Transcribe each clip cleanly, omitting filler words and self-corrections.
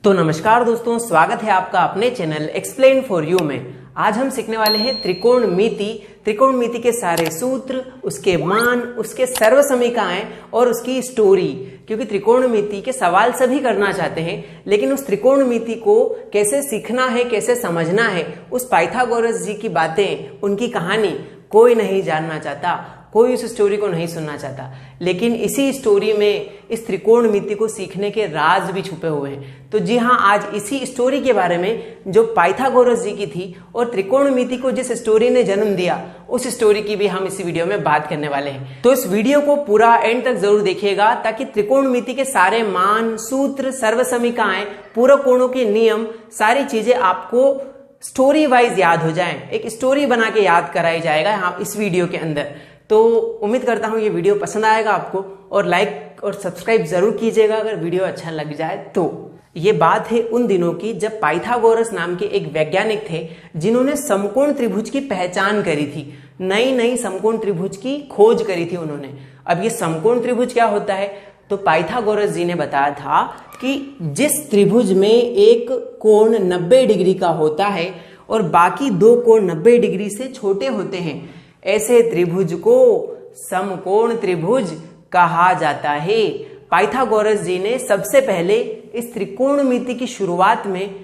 तो नमस्कार दोस्तों, स्वागत है आपका अपने चैनल एक्सप्लेन फॉर यू में। आज हम सीखने वाले हैं त्रिकोणमिति। त्रिकोणमिति के सारे सूत्र, उसके मान, उसके सर्वसमीकाएं और उसकी स्टोरी। क्योंकि त्रिकोणमिति के सवाल सभी करना चाहते हैं, लेकिन उस त्रिकोणमिति को कैसे सीखना है, कैसे समझना है, उस पाइथागोरस जी की बातें, उनकी कहानी कोई नहीं जानना चाहता, कोई उस स्टोरी को नहीं सुनना चाहता। लेकिन इसी स्टोरी में इस त्रिकोणमिति को सीखने के राज भी छुपे हुए हैं। तो जी हाँ, आज इसी स्टोरी के बारे में जो पाइथागोरस जी की थी और त्रिकोणमिति को जिस स्टोरी ने जन्म दिया, उस स्टोरी की भी हम इस वीडियो में बात करने वाले हैं। तो इस वीडियो को पूरा एंड तक जरूर देखिएगा, ताकि त्रिकोणमिति के सारे मान, सूत्र, सर्वसमीकाएं, पूरक कोणों के नियम, सारी चीजें आपको स्टोरी वाइज याद हो जाएं। एक स्टोरी बना के याद कराई जाएगा यहाँ इस वीडियो के अंदर। तो उम्मीद करता हूँ ये वीडियो पसंद आएगा आपको, और लाइक और सब्सक्राइब जरूर कीजिएगा अगर वीडियो अच्छा लग जाए तो। ये बात है उन दिनों की जब पाइथागोरस नाम के एक वैज्ञानिक थे, जिन्होंने समकोण त्रिभुज की पहचान करी थी। नई नई समकोण त्रिभुज की खोज करी थी उन्होंने। अब ये समकोण त्रिभुज क्या होता है, तो पाइथागोरस जी ने बताया था कि जिस त्रिभुज में एक कोण 90 डिग्री का होता है और बाकी दो कोण 90 डिग्री से छोटे होते हैं, ऐसे त्रिभुज को समकोण त्रिभुज कहा जाता है। पाइथागोरस जी ने सबसे पहले इस त्रिकोणमिति की शुरुआत में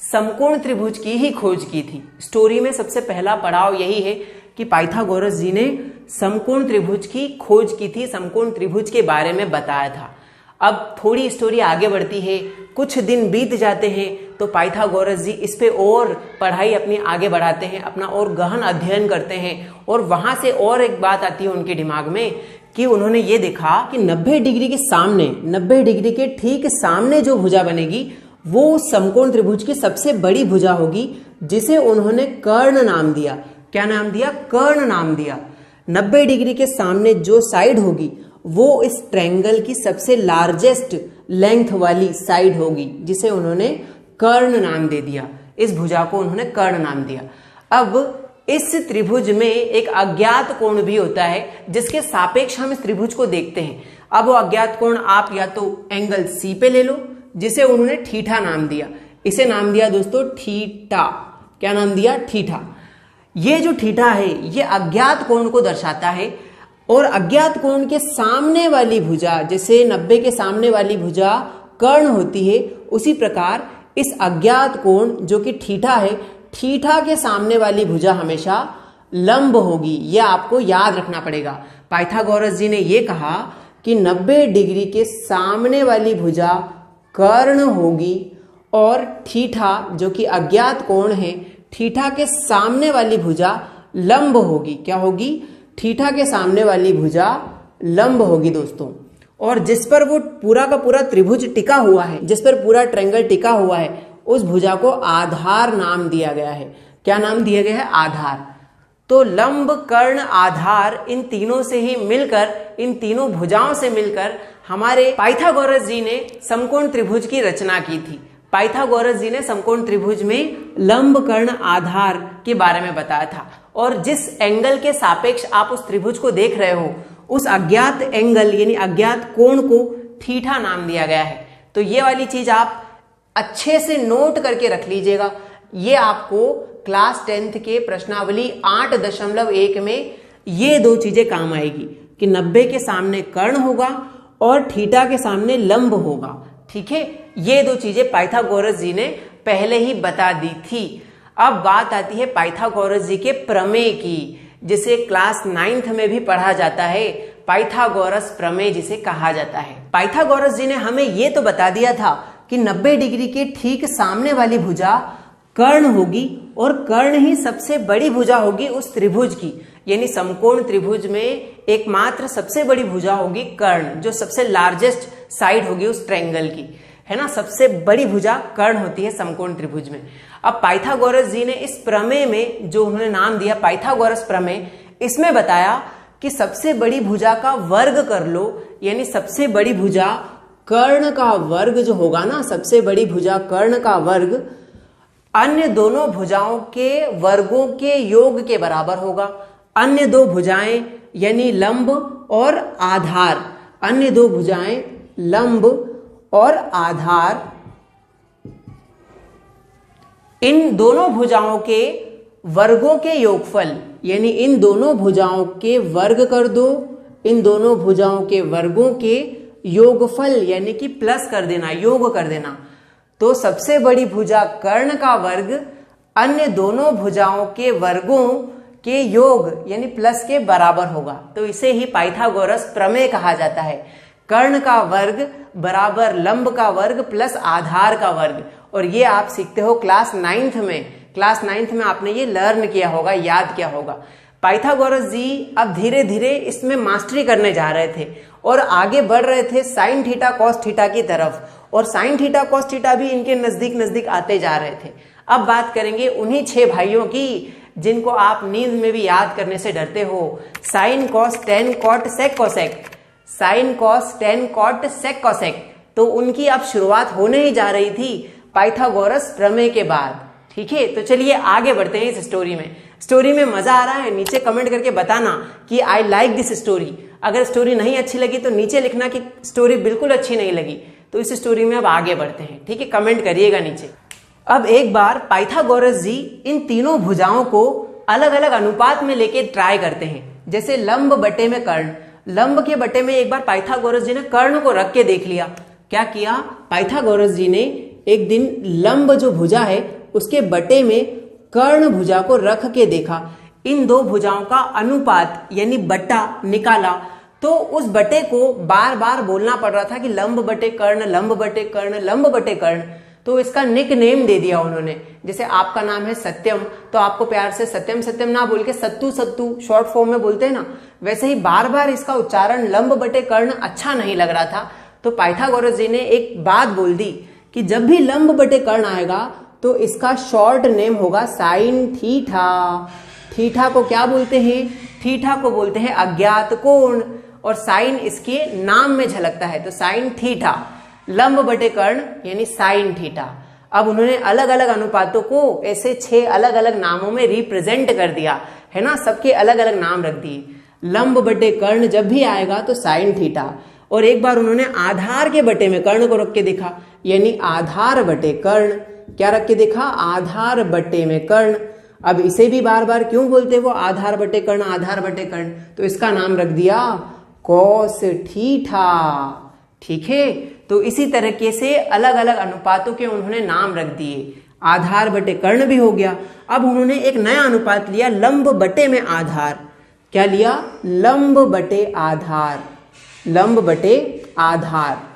समकोण त्रिभुज की ही खोज की थी। स्टोरी में सबसे पहला पड़ाव यही है कि पाइथागोरस जी ने समकोण त्रिभुज की खोज की थी, समकोण त्रिभुज के बारे में बताया था। अब थोड़ी स्टोरी आगे बढ़ती है, कुछ दिन बीत जाते हैं, तो पाइथागोरस जी इस पे और पढ़ाई अपनी आगे बढ़ाते हैं, अपना और गहन अध्ययन करते हैं। और वहां से और एक बात आती है उनके दिमाग में कि उन्होंने ये देखा कि 90 डिग्री के सामने, 90 डिग्री के ठीक सामने जो भुजा बनेगी, वो समकोण त्रिभुज की सबसे बड़ी भुजा होगी, जिसे उन्होंने कर्ण नाम दिया। क्या नाम दिया? कर्ण नाम दिया। 90 डिग्री के सामने जो साइड होगी, वो इस ट्रायंगल की सबसे लार्जेस्ट लेंथ वाली साइड होगी, जिसे उन्होंने कर्ण नाम दे दिया। इस भुजा को उन्होंने कर्ण नाम दिया। अब इस त्रिभुज में एक अज्ञात कोण भी होता है, जिसके सापेक्ष हम इस त्रिभुज को देखते हैं। अब वो अज्ञात कोण आप या तो एंगल सी पे ले लो, जिसे उन्होंने थीटा नाम दिया। इसे नाम दिया दोस्तों थीटा। क्या नाम दिया? थीटा। ये जो थीटा है, ये अज्ञात कोण को दर्शाता है। और अज्ञात कोण के सामने वाली भुजा, जैसे 90 के सामने वाली भुजा कर्ण होती है, उसी प्रकार इस अज्ञात कोण जो कि थीटा है, थीटा के सामने वाली भुजा हमेशा लंब होगी। यह आपको याद रखना पड़ेगा। पाइथागोरस जी ने यह कहा कि 90 डिग्री के सामने वाली भुजा कर्ण होगी और थीटा जो कि अज्ञात कोण है, थीटा के सामने वाली भुजा लंब होगी। क्या होगी? थीटा के सामने वाली भुजा लंब होगी दोस्तों। और जिस पर वो पूरा का पूरा त्रिभुज टिका हुआ है, जिस पर पूरा ट्रायंगल टिका हुआ है, उस भुजा को आधार नाम दिया गया है। क्या नाम दिया गया है? आधार। तो लंब, कर्ण, आधार, इन तीनों से ही मिलकर, इन तीनों भुजाओं से मिलकर हमारे पाइथागोरस जी ने समकोण त्रिभुज की रचना की थी। पाइथागोरस जी ने समकोण त्रिभुज में लंब, कर्ण, आधार के बारे में बताया था। और जिस एंगल के सापेक्ष आप उस त्रिभुज को देख रहे हो, उस अज्ञात एंगल यानी अज्ञात कोण को थीटा नाम दिया गया है। तो ये वाली चीज आप अच्छे से नोट करके रख लीजिएगा। ये आपको क्लास 10th के प्रश्नावली 8.1 में ये दो चीजें काम आएगी कि 90 के सामने कर्ण होगा और थीटा के सामने लंब होगा। ठीक है, ये दो चीजें पाइथागोरस जी ने पहले ही बता दी थी। अब बात आती है पाइथागोरस जी के प्रमेय की, जिसे क्लास 9th में भी पढ़ा जाता है। पाइथागोरस प्रमेय जिसे कहा जाता है। पाइथागोरस जी ने हमें यह तो बता दिया था कि 90 डिग्री के ठीक सामने वाली भुजा कर्ण होगी और कर्ण ही सबसे बड़ी भुजा होगी उस त्रिभुज की। यानी समकोण त्रिभुज में एकमात्र सबसे बड़ी भुजा होगी कर्ण, जो सबसे लार्जेस्ट साइड होगी उस ट्रायंगल की, है ना। सबसे बड़ी भुजा कर्ण होती है समकोण त्रिभुज में। अब पाइथागोरस जी ने इस प्रमेय में, जो उन्होंने नाम दिया पाइथागोरस प्रमेय, इसमें बताया कि सबसे बड़ी भुजा का वर्ग कर लो। यानी सबसे बड़ी भुजा कर्ण का वर्ग जो होगा ना, सबसे बड़ी भुजा कर्ण का वर्ग अन्य दोनों भुजाओं के वर्गों के योग के बराबर होगा। अन्य दो भुजाएं यानी लंब और आधार, अन्य दो भुजाएं लंब और आधार इन दोनों भुजाओं के वर्गों के योगफल, यानी इन दोनों भुजाओं के वर्ग कर दो, इन दोनों भुजाओं के वर्गों के योगफल यानी कि प्लस कर देना, योग कर देना। तो सबसे बड़ी भुजा कर्ण का वर्ग अन्य दोनों भुजाओं के वर्गों के योग यानी प्लस के बराबर होगा। तो इसे ही पाइथागोरस प्रमेय कहा जाता है। कर्ण का वर्ग बराबर लंब का वर्ग प्लस आधार का वर्ग। और ये आप सीखते हो क्लास 9th में। क्लास 9th में आपने ये लर्न किया होगा, याद किया होगा। पाइथागोरस जी अब धीरे धीरे इसमें मास्टरी करने जा रहे थे और आगे बढ़ रहे थे साइन थीटा कॉस थीटा की तरफ, और साइन थीटा कॉस थीटा भी इनके नजदीक नजदीक आते जा रहे थे। अब बात करेंगे उन्हीं 6 भाइयों की जिनको आप नींद में भी याद करने से डरते हो। Sine cos tan cot sec cosec, sine cos tan cot sec cosec. तो उनकी अब शुरुआत होने ही जा रही थी पाइथागोरस प्रमेय के बाद। ठीक है, तो चलिए आगे बढ़ते हैं इस स्टोरी में। स्टोरी में मजा आ रहा है? नीचे कमेंट करके बताना कि आई लाइक दिस स्टोरी। अगर स्टोरी नहीं अच्छी लगी तो नीचे लिखना कि स्टोरी बिल्कुल अच्छी नहीं लगी। तो इस स्टोरी में अब आगे बढ़ते हैं। ठीक है, कमेंट करिएगा नीचे। अब एक बार पाइथागोरस जी इन तीनों भुजाओं को अलग अलग अनुपात में लेके ट्राई करते हैं। जैसे लंब बटे में कर्ण, लंब के बटे में एक बार पाइथागोरस जी ने कर्ण को रख के देख लिया। क्या किया पाइथागोरस जी ने? एक दिन लंब जो भुजा है उसके बटे में कर्ण भुजा को रख के देखा। इन दो भुजाओं का अनुपात यानी बट्टा निकाला। तो उस बटे को बार बार बोलना पड़ रहा था कि लंब बटे कर्ण, लंब बटे कर्ण, लंब बटे कर्ण। तो इसका निक नेम दे दिया उन्होंने। जैसे आपका नाम है सत्यम, तो आपको प्यार से सत्यम सत्यम ना बोल के सत्तू सत्तू शॉर्ट फॉर्म में बोलते हैं ना, वैसे ही बार बार इसका उच्चारण लंब बटे कर्ण अच्छा नहीं लग रहा था। तो पाइथागोरस जी ने एक बात बोल दी कि जब भी लंब बटे कर्ण आएगा तो इसका शॉर्ट नेम होगा साइन थीटा। थीटा को क्या बोलते हैं? थीटा को बोलते हैं अज्ञात कोण, और साइन इसके नाम में झलकता है। तो साइन थीटा, लंब बटे कर्ण यानी साइन थीटा। अब उन्होंने अलग अलग अनुपातों को ऐसे 6 अलग अलग नामों में रिप्रेजेंट कर दिया है ना, सबके अलग अलग नाम रख दिए। लंब बटे कर्ण जब भी आएगा तो साइन थीटा। और एक बार उन्होंने आधार के बटे में कर्ण को रख के देखा, यानी आधार बटे कर्ण। क्या रख के देखा? आधार बटे में कर्ण। अब इसे भी बार बार क्यों बोलते वो आधार बटे कर्ण, आधार बटे कर्ण? तो इसका नाम रख दिया कॉस थीटा। ठीक है, तो इसी तरीके से अलग अलग अनुपातों के उन्होंने नाम रख दिए। आधार बटे कर्ण भी हो गया। अब उन्होंने एक नया अनुपात लिया, लंब बटे में आधार। क्या लिया? लंब बटे आधार, लंब बटे आधार।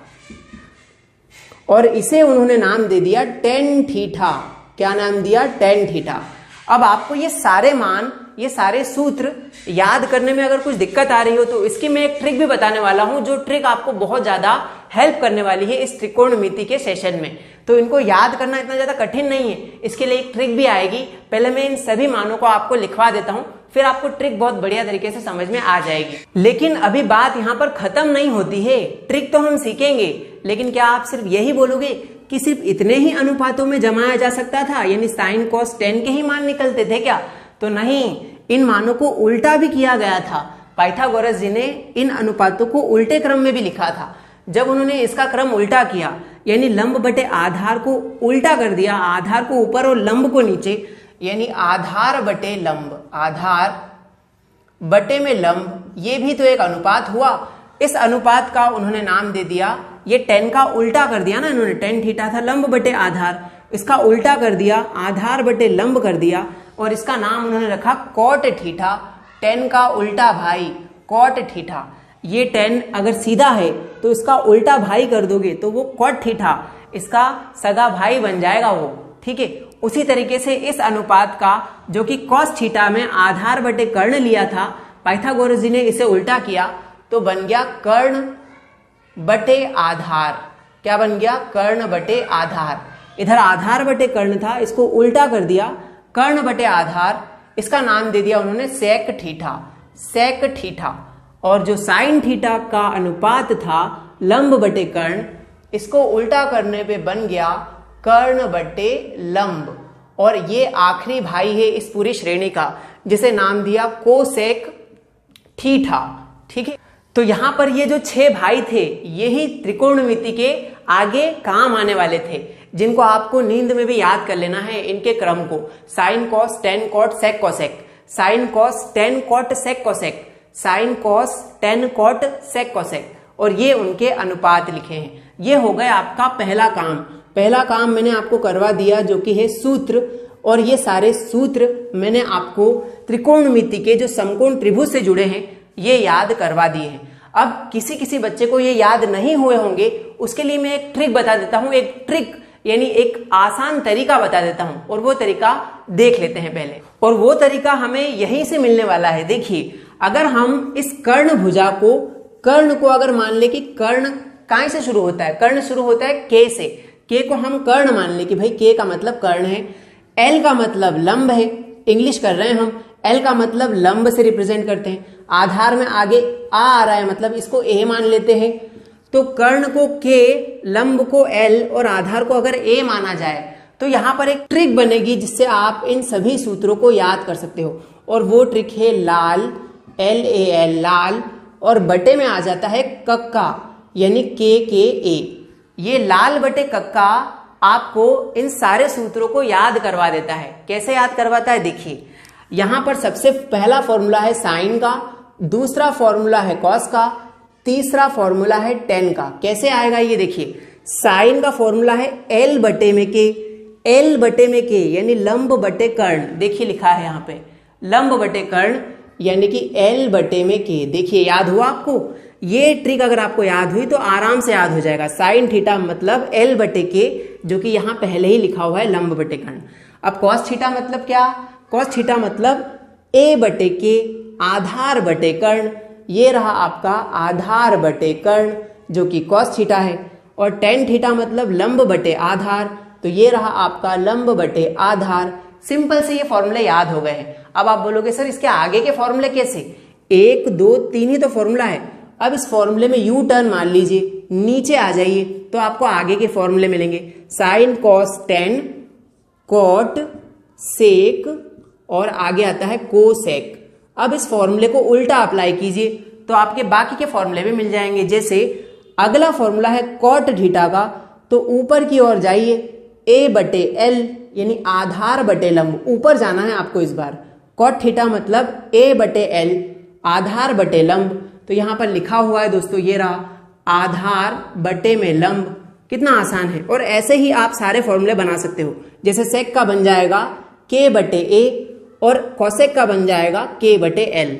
और इसे उन्होंने नाम दे दिया टेन थीटा। क्या नाम दिया? Tan theta. अब आपको ये सारे मान, ये सारे सूत्र याद करने में अगर कुछ दिक्कत आ रही हो तो इसकी मैं एक ट्रिक भी बताने वाला हूं, जो ट्रिक आपको बहुत ज्यादा हेल्प करने वाली है इस त्रिकोणमिति के सेशन में। तो इनको याद करना इतना ज्यादा कठिन नहीं है, इसके लिए एक ट्रिक भी आएगी। पहले मैं इन सभी मानों को आपको लिखवा देता हूं, फिर आपको ट्रिक बहुत बढ़िया तरीके से समझ में आ जाएगी। लेकिन अभी बात यहाँ पर खत्म नहीं होती है, ट्रिक तो हम सीखेंगे। लेकिन क्या आप सिर्फ यही बोलोगे कि सिर्फ इतने ही अनुपातों में जमाया जा सकता था, यानी साइन कॉस 10 के ही मान निकलते थे क्या? तो नहीं, इन मानों को उल्टा भी किया गया था। पाइथागोरस जी ने इन अनुपातों को उल्टे क्रम में भी लिखा था। जब उन्होंने इसका क्रम उल्टा किया, यानी लंब बटे आधार को उल्टा कर दिया, आधार को ऊपर और लंब को नीचे, यानी आधार बटे लंब, आधार बटे में लंब, ये भी तो एक अनुपात हुआ। इस अनुपात का उन्होंने नाम दे दिया, ये 10 का उल्टा कर दिया ना इन्होंने, टेन थीटा था लंब बटे आधार, इसका उल्टा कर दिया, आधार बटे लंब कर दिया, और इसका नाम उन्होंने रखा कॉट थीटा। 10 का उल्टा भाई कॉट थीटा। ये 10 अगर सीधा है तो इसका उल्टा भाई कर दोगे तो वो कॉट थीटा, इसका सगा भाई बन जाएगा वो। ठीक है, उसी तरीके से इस अनुपात का जो कि कॉस थीटा में आधार बटे कर्ण लिया था, पाइथागोरस जी ने इसे उल्टा किया तो बन गया कर्ण बटे आधार। क्या बन गया? कर्ण बटे आधार। इधर आधार बटे कर्ण था, इसको उल्टा कर दिया कर्ण बटे आधार, इसका नाम दे दिया उन्होंने सेक थीटा, सेक थीटा। और जो साइन थीटा का अनुपात था लंब बटे कर्ण, इसको उल्टा करने पे बन गया कर्ण बटे लंब। और ये आखिरी भाई है इस पूरी श्रेणी का, जिसे नाम दिया कोसेक थीटा। ठीक है, तो यहाँ पर ये जो 6 भाई थे यही त्रिकोणमिति के आगे काम आने वाले थे, जिनको आपको नींद में भी याद कर लेना है इनके क्रम को। Sine cos tan cot sec cosec, sine cos tan cot sec cosec, sine cos tan cot sec cosec, और ये उनके अनुपात लिखे हैं। ये हो गया आपका पहला काम। पहला काम मैंने आपको करवा दिया जो कि है सूत्र, और ये सारे सूत्र मैंने आपको त्रिकोणमिति के जो समकोण त्रिभुज से जुड़े हैं ये याद करवा दिए हैं। अब किसी किसी बच्चे को ये याद नहीं हुए होंगे, उसके लिए मैं एक ट्रिक बता देता हूं, एक ट्रिक यानी एक आसान तरीका बता देता हूं, और वो तरीका देख लेते हैं पहले। और वो तरीका हमें यहीं से मिलने वाला है। देखिए, अगर हम इस कर्ण भुजा को, कर्ण को अगर मान ले कि कर्ण कहां से शुरू होता है, कर्ण शुरू होता है के से, के को हम कर्ण मान ले कि भाई के का मतलब कर्ण है, एल का मतलब लंब है, इंग्लिश कर रहे हैं हम, एल का मतलब लंब से रिप्रेजेंट करते हैं, आधार में आगे आ रहा है मतलब इसको ए मान लेते हैं। तो कर्ण को के, लंब को एल और आधार को अगर ए माना जाए तो यहां पर एक ट्रिक बनेगी जिससे आप इन सभी सूत्रों को याद कर सकते हो, और वो ट्रिक है लाल, एल ए एल, लाल, और बटे में आ जाता है कक्का यानी के ए। ये लाल बटे कक्का आपको इन सारे सूत्रों को याद करवा देता है। कैसे याद करवाता है, देखिए यहां पर सबसे पहला फॉर्मूला है साइन का, दूसरा फॉर्मूला है कॉस का, तीसरा फॉर्मूला है टेन का। कैसे आएगा ये देखिए, साइन का फॉर्मूला है एल बटे में के, एल बटे में के यानी लंब बटे कर्ण, देखिए लिखा है यहाँ पे लंब बटे कर्ण यानी कि एल बटे में के। देखिए याद हुआ आपको, ये ट्रिक अगर आपको याद हुई तो आराम से याद हो जाएगा। साइन थीटा मतलब एल बटे के, जो कि यहां पहले ही लिखा हुआ है लंब बटे कर्ण। अब कॉस थीटा मतलब क्या, कॉस थीटा मतलब ए बटे के आधार बटे कर्ण, ये रहा आपका आधार बटे कर्ण जो कि कॉस थीटा है। और टेन थीटा मतलब लंब बटे आधार, तो ये रहा आपका लंब बटे आधार। सिंपल से ये फॉर्मूले याद हो गए हैं। अब आप बोलोगे सर इसके आगे के फॉर्मूले कैसे, 1 2 3 ही तो फॉर्मूला है। अब इस फॉर्मूले में यू टर्न मान लीजिए, नीचे आ जाइए तो आपको आगे के फॉर्मूले मिलेंगे। साइन कॉस टेन, कॉट, सेक, और आगे आता है कोसेक। अब इस फॉर्मूले को उल्टा अप्लाई कीजिए तो आपके बाकी के फॉर्मूले भी मिल जाएंगे। जैसे अगला फॉर्मूला है कॉट थीटा का, तो ऊपर की ओर जाइए, ए बटे एल यानी आधार बटे लंब, ऊपर जाना है आपको इस बार। कॉट थीटा मतलब ए बटे एल आधार बटे लंब, तो यहां पर लिखा हुआ है दोस्तों ये रहा आधार बटे में लंब। कितना आसान है। और ऐसे ही आप सारे फॉर्मूले बना सकते हो। जैसे सेक का बन जाएगा के बटे ए और कोसेक का बन जाएगा के बटे एल।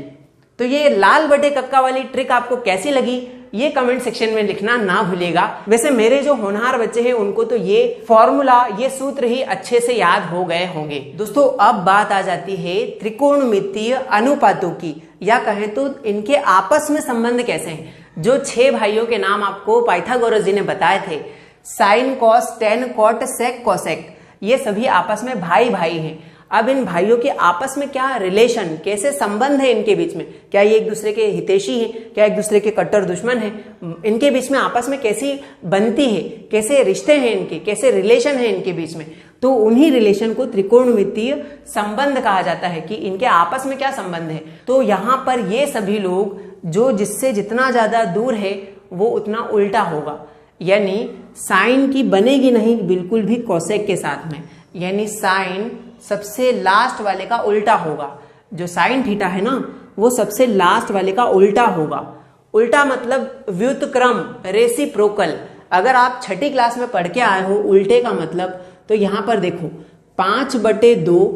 तो ये लाल बटे कक्का वाली ट्रिक आपको कैसी लगी ये कमेंट सेक्शन में लिखना ना भूलिएगा। वैसे मेरे जो होनहार बच्चे हैं उनको तो ये फॉर्मूला, ये सूत्र ही अच्छे से याद हो गए होंगे। दोस्तों अब बात आ जाती है त्रिकोणमितीय अनुपातों की, या कहें तो इनके आपस में संबंध कैसे हैं। जो 6 भाइयों के नाम आपको पाइथागोरस जी ने बताए थे, sine cos tan cot sec cosec, ये सभी आपस में भाई भाई हैं। अब इन भाइयों के आपस में क्या रिलेशन, कैसे संबंध है इनके बीच में, क्या ये एक दूसरे के हितैषी हैं, क्या एक दूसरे के कट्टर दुश्मन हैं, इनके बीच में आपस में कैसी बनती है, कैसे रिश्ते हैं इनके, कैसे रिलेशन है इनके बीच में, तो उन्हीं रिलेशन को त्रिकोणमितीय संबंध कहा जाता है कि इनके आपस में क्या संबंध है। तो यहाँ पर ये सभी लोग जो जिससे जितना ज्यादा दूर है वो उतना उल्टा होगा, यानी साइन की बनेगी नहीं बिल्कुल भी कोसेक के साथ में, यानी साइन सबसे लास्ट वाले का उल्टा होगा। जो साइन थीटा है ना वो सबसे लास्ट वाले का उल्टा होगा। उल्टा मतलब व्युत्क्रम, रेसिप्रोकल। अगर आप 6ठी क्लास में पढ़ के आए हो उल्टे का मतलब, तो यहां पर देखो 5/2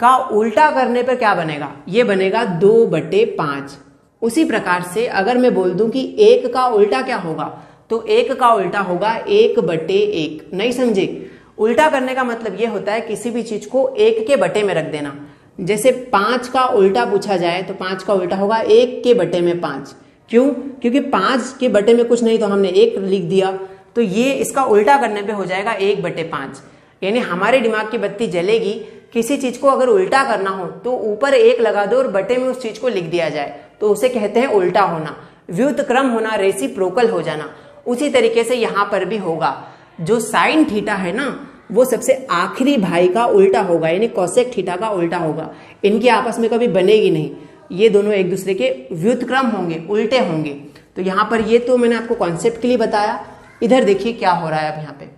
का उल्टा करने पर क्या बनेगा, ये बनेगा 2/5। उसी प्रकार से अगर मैं बोल दूं कि 1 का उल्टा क्या होगा, तो 1 का उल्टा होगा 1/1। नहीं समझे, उल्टा करने का मतलब यह होता है किसी भी चीज को 1 के बटे में रख देना। जैसे 5 का उल्टा पूछा जाए तो 5 का उल्टा होगा 1 के बटे में 5। क्यों? क्योंकि 5 के बटे में कुछ नहीं तो हमने 1 लिख दिया, तो ये इसका उल्टा करने पे हो जाएगा 1/5। यानी हमारे दिमाग की बत्ती जलेगी, किसी चीज को अगर उल्टा करना हो तो ऊपर 1 लगा दो और बटे में उस चीज को लिख दिया जाए, तो उसे कहते हैं उल्टा होना, व्युत्क्रम होना, रेसिप्रोकल हो जाना। उसी तरीके से यहां पर भी होगा। जो साइन थीटा है ना वो सबसे आखिरी भाई का उल्टा होगा, यानी कोसेक थीटा का उल्टा होगा। इनके आपस में कभी बनेगी नहीं। ये दोनों एक दूसरे के व्युत्क्रम होंगे, उल्टे होंगे। तो यहाँ पर ये तो मैंने आपको कॉन्सेप्ट के लिए बताया। इधर देखिए क्या हो रहा है। अब यहाँ पे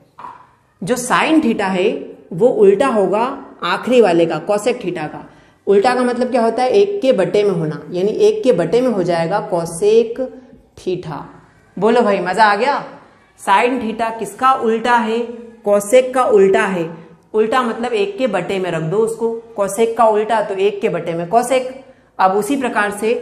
जो साइन थीटा है वो उल्टा होगा आखिरी वाले का, कोसेक थीटा का। उल्टा का मतलब क्या होता है, 1 के बटे में होना, यानी 1 के बटे में हो जाएगा कोसेक थीटा। बोलो भाई, मजा आ गया। साइन थीटा किसका उल्टा है, कोसेक का उल्टा है। उल्टा मतलब 1 के बटे में रख दो उसको, कोसेक का उल्टा तो 1 के बटे में कोसेक। अब उसी प्रकार से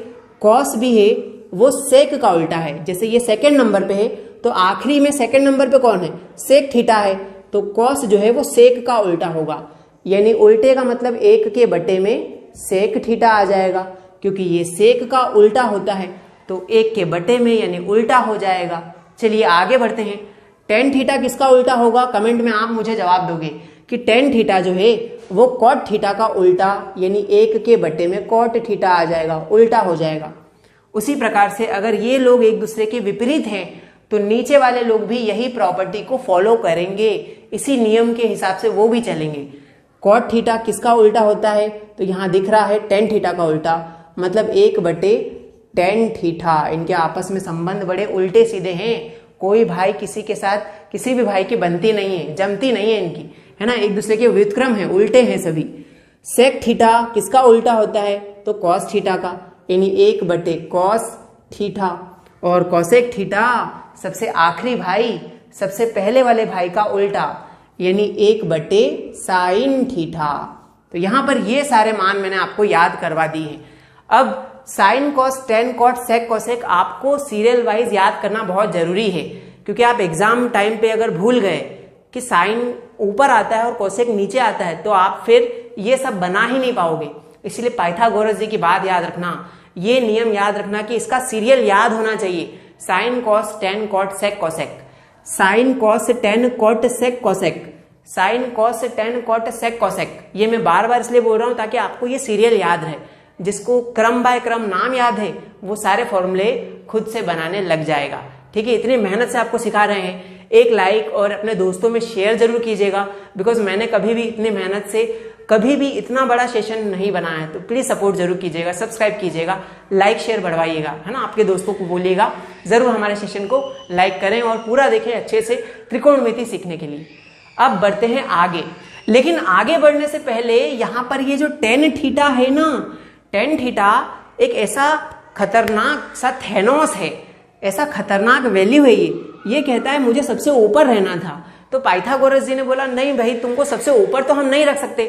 कॉस भी है, वो सेक का उल्टा है। जैसे ये सेकंड नंबर पे है तो आखिरी में सेकंड नंबर पे कौन है, सेक थीटा है, तो कॉस जो है वो सेक का उल्टा होगा। यानी उल्टे का मतलब 1 के बटे में सेक थीटा आ जाएगा, क्योंकि ये सेक का उल्टा होता है तो 1 के बटे में यानी उल्टा हो जाएगा। चलिए आगे बढ़ते हैं। टेन थीटा किसका उल्टा होगा, कमेंट में आप मुझे जवाब दोगे कि टेन थीटा जो है वो कॉट थीटा का उल्टा, यानी 1 के बटे में कॉट थीटा आ जाएगा, उल्टा हो जाएगा। उसी प्रकार से अगर ये लोग एक दूसरे के विपरीत हैं तो नीचे वाले लोग भी यही प्रॉपर्टी को फॉलो करेंगे, इसी नियम के हिसाब से वो भी चलेंगे। कॉट थीटा किसका उल्टा होता है, तो यहाँ दिख रहा है टेन थीटा का उल्टा, मतलब 1 बटे टेन थीटा। इनके आपस में संबंध बड़े उल्टे सीधे हैं। कोई भाई किसी के साथ, किसी भी भाई की बनती नहीं है, जमती नहीं है इनकी, है ना, एक दूसरे के व्युत्क्रम है, उल्टे हैं सभी। सेक थीटा किसका उल्टा होता है, तो कॉस थीटा का, यानी 1 बटे कॉस थीटा। और कॉसेक थीटा सबसे आखिरी भाई, सबसे पहले वाले भाई का उल्टा, यानी 1 बटे साइन थीटा। तो यहां पर ये सारे मान मैंने आपको याद करवा दिए हैं। अब sine cos tan cot sec cosec आपको सीरियल वाइज याद करना बहुत जरूरी है, क्योंकि आप एग्जाम टाइम पे अगर भूल गए कि साइन ऊपर आता है और कोसेक नीचे आता है तो आप फिर ये सब बना ही नहीं पाओगे। इसलिए पाइथागोरस जी की बात याद रखना, ये नियम याद रखना कि इसका सीरियल याद होना चाहिए। Sine cos tan cot sec cosec, sine cos tan cot sec cosec, sine cos tan cot sec cosec. ये मैं बार बार इसलिए बोल रहा हूं ताकि आपको ये सीरियल याद रहे। जिसको क्रम बाय क्रम नाम याद है वो सारे फॉर्मूले खुद से बनाने लग जाएगा। ठीक है, इतनी मेहनत से आपको सिखा रहे हैं। एक लाइक और अपने दोस्तों में शेयर जरूर कीजिएगा, बिकॉज मैंने कभी भी इतनी मेहनत से कभी भी इतना बड़ा सेशन नहीं बनाया है। तो प्लीज सपोर्ट जरूर कीजिएगा, सब्सक्राइब कीजिएगा, लाइक शेयर बढ़वाइएगा, है ना। आपके दोस्तों को बोलिएगा जरूर हमारे सेशन को लाइक करें और पूरा देखें अच्छे से त्रिकोणमिति सीखने के लिए। अब बढ़ते हैं आगे, लेकिन आगे बढ़ने से पहले यहाँ पर ये जो टेन थीटा है ना, टेन थीटा एक ऐसा खतरनाक सा थेनोस है, ऐसा खतरनाक वैल्यू है। ये कहता है मुझे सबसे ऊपर रहना था। तो पाइथागोरस जी ने बोला नहीं भाई, तुमको सबसे ऊपर तो हम नहीं रख सकते।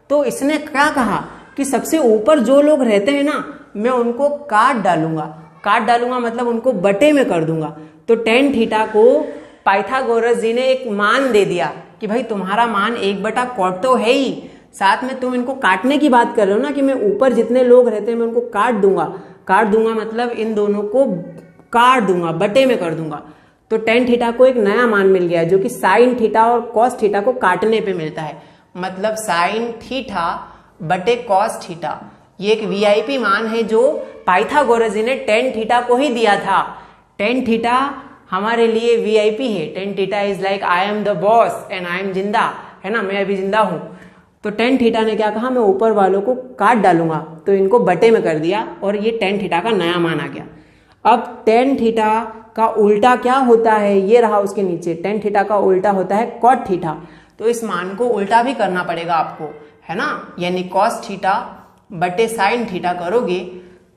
तो इसने क्या कहा कि सबसे ऊपर जो लोग रहते हैं ना, मैं उनको काट डालूंगा। काट डालूंगा मतलब उनको बटे में कर दूंगा। तो टेन थीटा को पाइथागोरस जी ने एक मान दे दिया कि भाई तुम्हारा मान 1 बटा कॉट तो है ही, साथ में तुम इनको काटने की बात कर रहे हो ना कि मैं ऊपर जितने लोग रहते हैं मैं उनको काट दूंगा। काट दूंगा मतलब इन दोनों को काट दूंगा, बटे में कर दूंगा। तो टेन थीटा को एक नया मान मिल गया जो कि साइन थीटा और कॉस थीटा को काटने पे मिलता है। मतलब साइन थीटा बटे कॉस थीटा, ये एक वीआईपी मान है जो पाइथागोरस जी ने टेन थीटा को ही दिया था। टेन थीटा हमारे लिए वीआईपी है। Tan theta is like I am the boss and I am जिंदा, है ना, मैं अभी जिंदा हूं। तो टेन थीटा ने क्या कहा, मैं ऊपर वालों को काट डालूंगा, तो इनको बटे में कर दिया और ये टेन थीटा का नया मान आ गया। अब टेन थीटा का उल्टा क्या होता है, ये रहा उसके नीचे, टेन थीटा का उल्टा होता है कॉट थीटा। तो इस मान को उल्टा भी करना पड़ेगा आपको, है ना, यानी कॉस थीटा बटे साइन थीटा करोगे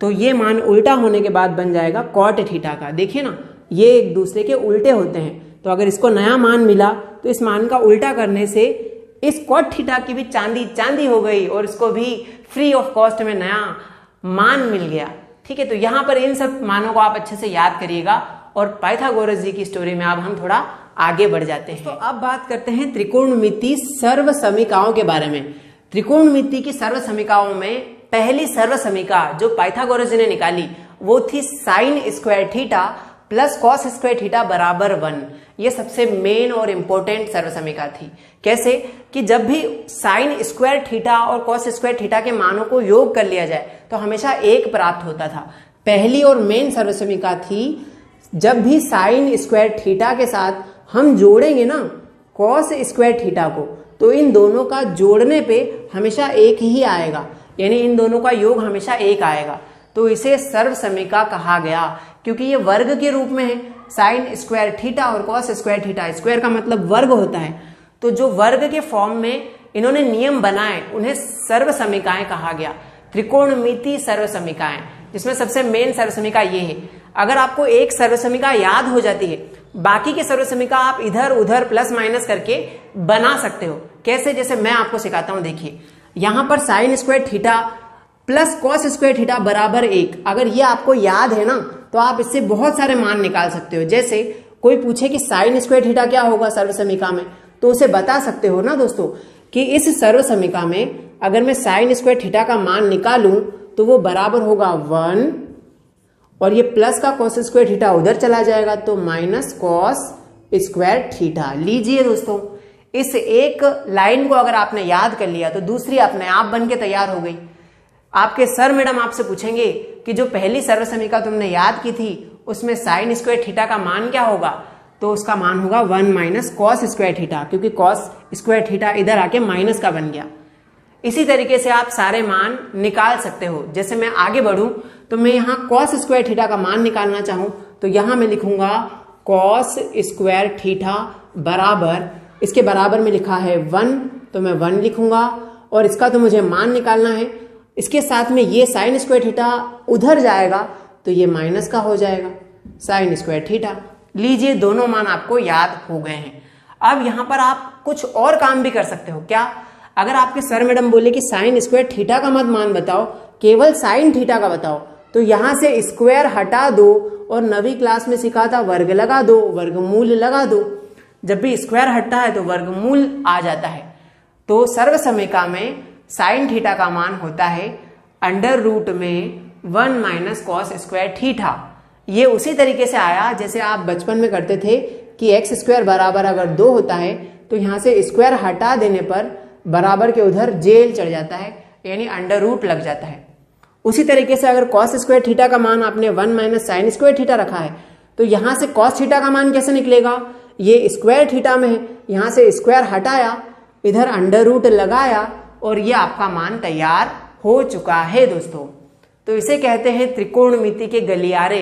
तो ये मान उल्टा होने के बाद बन जाएगा कॉट थीटा का। देखिए ना, ये एक दूसरे के उल्टे होते हैं। तो अगर इसको नया मान मिला तो इस मान का उल्टा करने से इस कॉट थीटा की भी चांदी चांदी हो गई और इसको भी फ्री ऑफ कॉस्ट में नया मान मिल गया। ठीक है, तो यहां पर इन सब मानों को आप अच्छे से याद करिएगा और पाइथागोरस जी की स्टोरी में अब हम थोड़ा आगे बढ़ जाते हैं। तो अब बात करते हैं त्रिकोणमिति सर्व समीकाओं के बारे में। त्रिकोणमिति की सर्व समीकाओं में पहली सर्व समीका जो पाइथागोरस जी ने निकाली वो थी sine square theta plus cos square theta बराबर 1। ये सबसे मेन और इंपॉर्टेंट सर्व समीका थी। कैसे कि जब भी साइन स्क्वायर थीटा और कॉस स्क्वायर थीटा के मानों को योग कर लिया जाए तो हमेशा 1 प्राप्त होता था। पहली और मेन सर्व समीका थी जब भी साइन स्क्वायर थीटा के साथ हम जोड़ेंगे ना कॉस स्क्वायर थीटा को, तो इन दोनों का जोड़ने पे हमेशा 1 ही आएगा। यानी इन दोनों का योग हमेशा 1 आएगा, तो इसे सर्व समीका कहा गया क्योंकि ये वर्ग के रूप में है। साइन स्क्वायर थीटा और कॉस स्क्वायर थीटा, स्क्वायर का मतलब वर्ग होता है, तो जो वर्ग के फॉर्म में इन्होंने नियम बनाए उन्हें सर्व समीकाएं कहा गया, त्रिकोणमिति सर्व समीकाएं, जिसमें सबसे मेन सर्व समीका ये है। अगर आपको एक सर्व समीका याद हो जाती है, बाकी के सर्व समीका आप इधर उधर प्लस माइनस करके बना सकते हो। कैसे? जैसे मैं आपको सिखाता हूं, देखिए यहां पर sine square theta plus cos square theta बराबर 1, अगर ये आपको याद है ना तो आप इससे बहुत सारे मान निकाल सकते हो। जैसे कोई पूछे कि साइन स्क्वायर थीटा क्या होगा सर्व समीका में, तो उसे बता सकते हो ना दोस्तों कि इस सर्व समीका में अगर मैं साइन स्क्वायर थीटा का मान निकालूं तो वो बराबर होगा 1, और ये प्लस का कॉस स्क्वायर थीटा उधर चला जाएगा तो माइनस कॉस स्क्वायर थीटा। लीजिए दोस्तों, इस एक लाइन को अगर आपने याद कर लिया तो दूसरी अपने आप बन के तैयार हो गई। आपके सर मैडम आपसे पूछेंगे कि जो पहली सर्व समीका तुमने याद की थी उसमें साइन स्क्वायर थीटा का मान क्या होगा, तो उसका मान होगा 1 माइनस कॉस स्क्वायर थीटा, क्योंकि कॉस स्क्वायर थीटा इधर आके माइनस का बन गया। इसी तरीके से आप सारे मान निकाल सकते हो। जैसे मैं आगे बढ़ूं तो मैं यहाँ कॉस स्क्वायर थीटा का मान निकालना चाहूं तो यहां मैं लिखूंगा कॉस स्क्वायर थीटा बराबर, इसके बराबर में लिखा है 1, तो मैं 1 लिखूंगा, और इसका तो मुझे मान निकालना है। इसके साथ में ये साइन स्क्वायर थीटा उधर जाएगा तो ये माइनस का हो जाएगा साइन स्क्वायर थीटा। लीजिए, दोनों मान आपको याद हो गए हैं। अब यहां पर आप कुछ और काम भी कर सकते हो। क्या? अगर आपके सर मैडम बोले कि साइन स्क्वायर थीटा का मत मान बताओ, केवल साइन थीटा का बताओ, तो यहां से स्क्वायर हटा दो और नवी क्लास में सिखा था वर्ग लगा दो, वर्गमूल लगा दो। जब भी स्क्वायर हटता है तो वर्गमूल आ जाता है। तो सर्व समीका में साइन थीटा का मान होता है अंडर रूट में 1 माइनस कॉस स्क्वायर थीटा। ये उसी तरीके से आया जैसे आप बचपन में करते थे कि एक्स स्क्वायर बराबर अगर 2 होता है तो यहां से स्क्वायर हटा देने पर बराबर के उधर जेल चढ़ जाता है, यानी अंडर रूट लग जाता है। उसी तरीके से अगर कॉस स्क्वायर थीटा का मान आपने 1 माइनस साइन स्क्वायर थीटा रखा है तो यहां से कॉस थीटा का मान कैसे निकलेगा? ये स्क्वायर थीटा में है, यहां से स्क्वायर हटाया, इधर अंडर रूट लगाया, और ये आपका मान तैयार हो चुका है दोस्तों। तो इसे कहते हैं त्रिकोणमिति के गलियारे,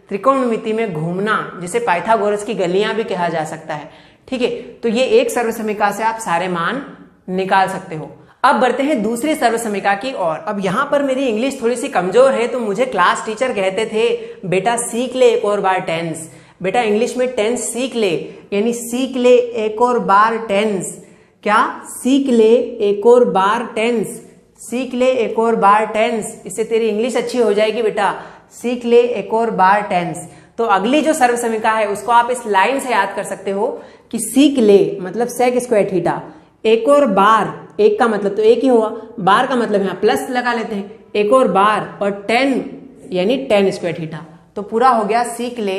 त्रिकोणमिति में घूमना, जिसे पाइथागोरस की गलियां भी कहा जा सकता है। ठीक है, तो ये एक सर्व समीका से आप सारे मान निकाल सकते हो। अब बढ़ते हैं दूसरी सर्व समीका की ओर। अब यहां पर मेरी इंग्लिश थोड़ी सी कमजोर है तो मुझे क्लास टीचर कहते थे बेटा सीख ले एक और बार टेंस, बेटा इंग्लिश में टेंस सीख ले, यानी सीख ले एक और बार टेंस। क्या? सीख ले एक और बार टेंस, सीख ले एक और बार टेंस, इससे तेरी इंग्लिश अच्छी हो जाएगी बेटा, सीख ले एक और बार टेंस। तो अगली जो सर्व समीका है उसको आप इस लाइन से याद कर सकते हो कि सीख ले मतलब सेक स्क्वायर थीटा, एक और बार, एक का मतलब तो एक ही हुआ, बार का मतलब यहाँ प्लस लगा लेते हैं, एक और बार, और 10 यानी 10 स्क्वायर थीटा, तो पूरा हो गया सीख ले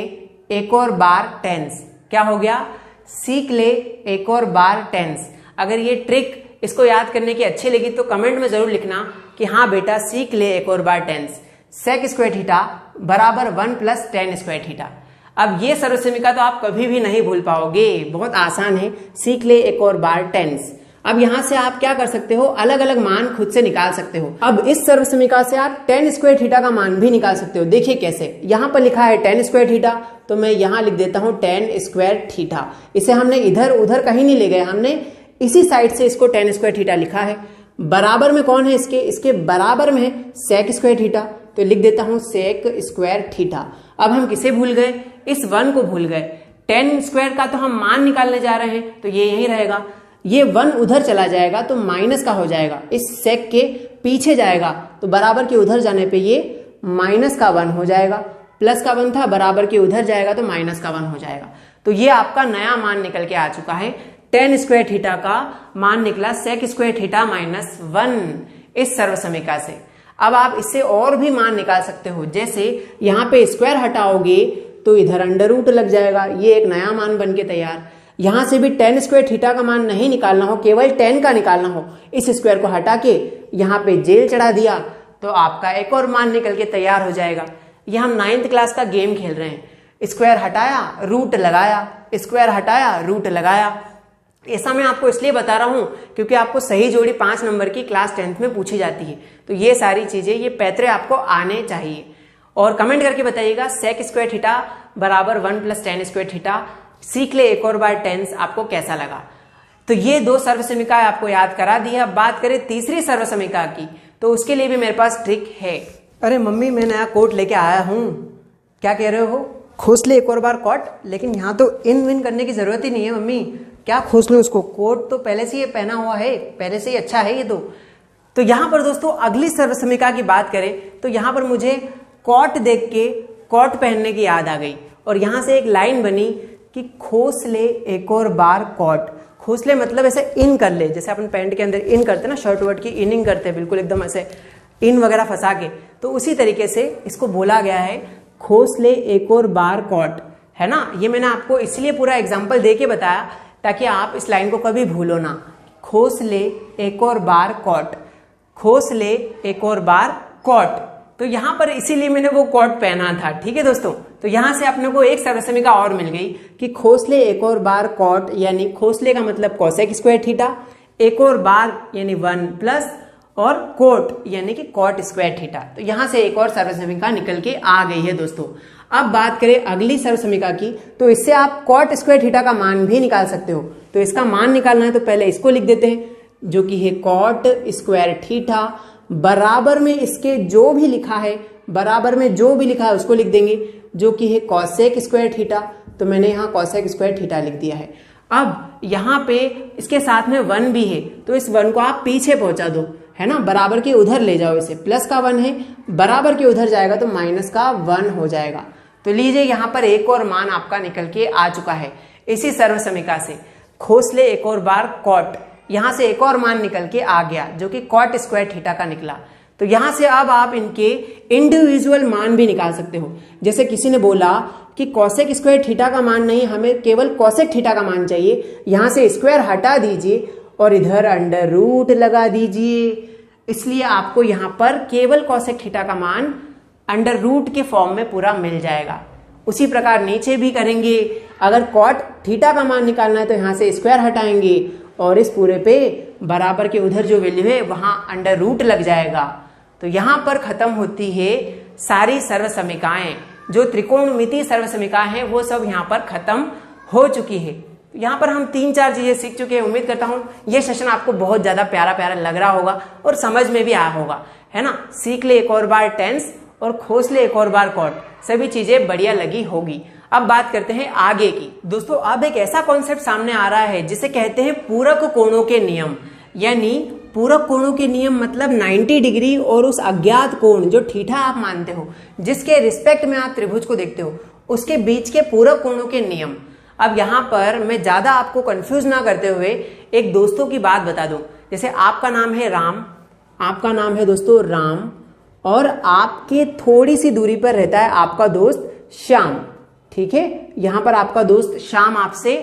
एक और बार टेंस। क्या हो गया? सीख ले एक और बार टेंस। अगर ये ट्रिक इसको याद करने की अच्छी लगी तो कमेंट में जरूर लिखना कि हाँ बेटा सीख ले एक और बार टेंस, सेक स्क्वायर थीटा बराबर 1 प्लस 10 स्क्वायर थीटा। अब ये सर्व समीका तो आप कभी भी नहीं भूल पाओगे, बहुत आसान है, सीख ले एक और बार टेंस। अब यहां से आप क्या कर सकते हो, अलग अलग मान खुद से निकाल सकते हो। अब इस सर्व समीका से आप 10 स्क्वायर थीटा का मान भी निकाल सकते हो। देखिए कैसे, यहाँ पर लिखा है 10 स्क्वायर थीटा, तो मैं यहाँ लिख देता हूँ 10 स्क्वायर थीटा। इसे हमने इधर उधर कहीं नहीं ले गए, हमने इसी साइड से इसको 10 स्क्वायर थीटा लिखा है। बराबर में कौन है इसके बराबर में है सेक स्क्वायर थीटा, तो लिख देता हूं सेक स्क्वायर थीटा। अब हम किसे भूल गए? इस 1 को भूल गए। 10 स्क्वायर का तो हम मान निकालने जा रहे हैं, तो ये यही रहेगा, ये 1 उधर चला जाएगा तो माइनस का हो जाएगा, इस सेक के पीछे जाएगा तो बराबर के उधर जाने पे ये माइनस का 1 हो जाएगा, प्लस का 1 था, बराबर के उधर जाएगा तो माइनस का 1 हो जाएगा। तो ये आपका नया मान निकल के आ चुका है, 10 स्क्वायर थीटा का मान निकला सेक स्क्वायर थीटा माइनस 1 इस सर्व समीका से। अब आप इससे और भी मान निकाल सकते हो, जैसे यहाँ पे स्क्वायर हटाओगे तो इधर अंडर रूट लग जाएगा, ये एक नया मान बन के तैयार। यहां से भी 10 स्क्वायर थीटा का मान नहीं निकालना हो, केवल 10 का निकालना हो, इस स्क्वायर को हटा के यहाँ पे जेल चढ़ा दिया तो आपका एक और मान निकल के तैयार हो जाएगा। ये हम 9th क्लास का गेम खेल रहे हैं, स्क्वायर हटाया रूट लगाया, स्क्वायर हटाया रूट लगाया, ऐसा मैं आपको इसलिए बता रहा हूं क्योंकि आपको सही जोड़ी 5 नंबर की क्लास 10th में पूछी जाती है। तो ये सारी चीजें, ये पैतरे आपको आने चाहिए। और कमेंट करके बताइएगा sec स्क्वायर थीटा बराबर 1 + tan स्क्वायर थीटा। सीख ले एक और बार टेंस आपको कैसा लगा। तो ये 2 सर्वसमीकाएं आपको याद करा दी है। अब बात करें तीसरी सर्वसमीका की, तो उसके लिए भी मेरे पास ट्रिक है। अरे मम्मी, मैं नया कोट लेके आया हूं। क्या कह रहे हो? खोस ले एक और बार कोट। लेकिन यहाँ तो इन विन करने की जरूरत ही नहीं है मम्मी। क्या खोस लो उसको? कोट तो पहले से ही पहना हुआ है, पहले से ही अच्छा है ये तो यहाँ पर दोस्तों अगली सर्वसमीका की बात करें तो यहाँ पर मुझे कोट देख के कोट पहनने की याद आ गई और यहाँ से एक लाइन बनी कि खोस ले एक और बार कोट। खोस ले मतलब ऐसे इन कर ले, जैसे अपन पैंट के अंदर इन करते ना, शर्ट वर्ट की इनिंग करते हैं, बिल्कुल एकदम ऐसे इन वगैरह फंसा के। तो उसी तरीके से इसको बोला गया है, खोस ले एक और बार कोट, है ना। ये मैंने आपको इसलिए पूरा एग्जाम्पल दे के बताया ताकि आप इस लाइन को कभी भूलो ना। खोस ले एक और बार कोट, खोस ले एक और बार कोट। तो यहां पर इसीलिए मैंने वो कोट पहना था, ठीक है दोस्तों। तो यहां से अपने को एक सर्वसमीका और मिल गई कि खोस ले एक और बार कोट, यानी खोस ले का मतलब कोसेक स्क्वायर थीटा, एक और बार यानी 1 प्लस और कोट यानी कि कोट स्क्वायर थीटा। तो यहां से एक और सर्वसमीका निकल के आ गई है दोस्तों। अब बात करें अगली सर्वसमीका की, तो इससे आप कोट स्क्वायर थीटा का मान भी निकाल सकते हो। तो इसका मान निकालना है तो पहले इसको लिख देते हैं, जो कि है कोट स्क्वायर थीटा बराबर में इसके जो भी लिखा है, बराबर में जो भी लिखा है उसको लिख देंगे, जो कि है कोसेक स्क्वायर थीटा। तो मैंने यहाँ कोसेक स्क्वायर थीटा लिख दिया है। अब यहाँ पे इसके साथ में 1 भी है, तो इस 1 को आप पीछे पहुंचा दो, है ना, बराबर के उधर ले जाओ इसे। प्लस का 1 है, बराबर के उधर जाएगा तो माइनस का 1 हो जाएगा। तो लीजिए यहाँ पर एक और मान आपका निकल के आ चुका है इसी सर्वसमीका से। खोस ले एक और बार कोट, यहां से एक और मान निकल के आ गया जो कि कोट स्क्वायर थीटा का निकला। तो यहां से अब आप इनके इंडिविजुअल मान भी निकाल सकते हो। जैसे किसी ने बोला कि कोसेक स्क्वायर थीटा का मान नहीं, हमें केवल कोसेक थीटा का मान चाहिए, यहां से स्क्वायर हटा दीजिए और इधर अंडर रूट लगा दीजिए। इसलिए आपको यहां पर केवल कोसेक थीटा का मान अंडर रूट के फॉर्म में पूरा मिल जाएगा। उसी प्रकार नीचे भी करेंगे। अगर कोट थीटा का मान निकालना है तो यहां से स्क्वायर हटाएंगे और इस पूरे पे बराबर के उधर जो वैल्यू है वहां अंडर रूट लग जाएगा। तो यहां पर खत्म होती है सारी सर्वसमीकाएं। जो त्रिकोणमितीय सर्वसमीकाएं हैं वो सब यहां पर खत्म हो चुकी है। यहाँ पर हम 3-4 चीजें सीख चुके हैं। उम्मीद करता हूँ ये सेशन आपको बहुत ज्यादा प्यारा प्यारा लग रहा होगा और समझ में भी आया होगा, है ना। सीख ले एक और बार टेंस और खोस ले एक और बार कोट, सभी चीजें बढ़िया लगी होगी। अब बात करते हैं आगे की। दोस्तों अब एक ऐसा कॉन्सेप्ट सामने आ रहा है जिसे कहते हैं पूरक कोणों के नियम। यानी पूरक कोणों के नियम मतलब 90 डिग्री और उस अज्ञात कोण जो थीटा आप मानते हो, जिसके रिस्पेक्ट में आप त्रिभुज को देखते हो, उसके बीच के पूरक कोणों के नियम। अब यहाँ पर मैं ज्यादा आपको कंफ्यूज ना करते हुए एक दोस्तों की बात बता दूं। जैसे आपका नाम है राम, आपका नाम है दोस्तों राम, और आपके थोड़ी सी दूरी पर रहता है आपका दोस्त श्याम, ठीक है। यहां पर आपका दोस्त श्याम आपसे